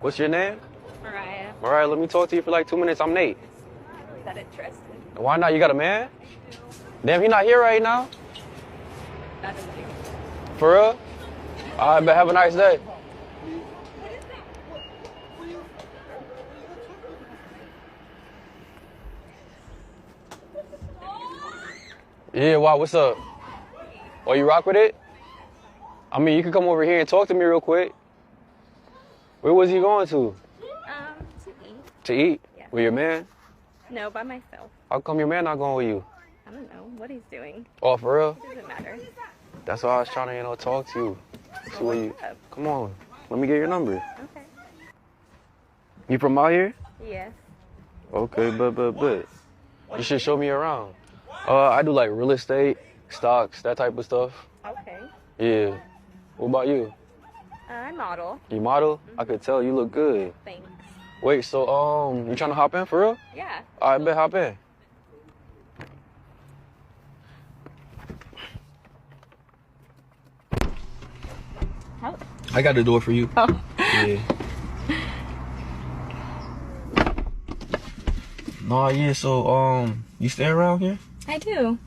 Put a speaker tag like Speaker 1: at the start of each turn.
Speaker 1: What's your name?
Speaker 2: Mariah.
Speaker 1: Mariah, let me talk to you for like 2 minutes. I'm Nate.
Speaker 2: Not interested.
Speaker 1: Why not? You got a man? Damn, he not here right now.
Speaker 2: Not a thing.
Speaker 1: For real? All right, but have a nice day. Yeah, wow, what's up? Oh, you rock with it? I mean, you can come over here and talk to me real quick. Where was he going to?
Speaker 2: To eat.
Speaker 1: To eat?
Speaker 2: Yeah.
Speaker 1: With your man?
Speaker 2: No, by myself.
Speaker 1: How come your man not going with you?
Speaker 2: I don't know what he's doing.
Speaker 1: Oh, for real?
Speaker 2: It doesn't matter.
Speaker 1: That's why I was trying to, talk to you. See where you...
Speaker 2: What's up?
Speaker 1: Come on, let me get your number.
Speaker 2: Okay.
Speaker 1: You from out here?
Speaker 2: Yes.
Speaker 1: Okay, but. You should show me around. I do like real estate, stocks, that type of stuff.
Speaker 2: Okay.
Speaker 1: Yeah. What about you?
Speaker 2: I model.
Speaker 1: You model? I could tell you look good.
Speaker 2: Thanks.
Speaker 1: Wait, so you trying to hop in for real?
Speaker 2: Yeah.
Speaker 1: I bet hop in.
Speaker 2: How?
Speaker 1: I got the door for you.
Speaker 2: Oh.
Speaker 1: Yeah. No, yeah. So you stay around here?
Speaker 2: I do.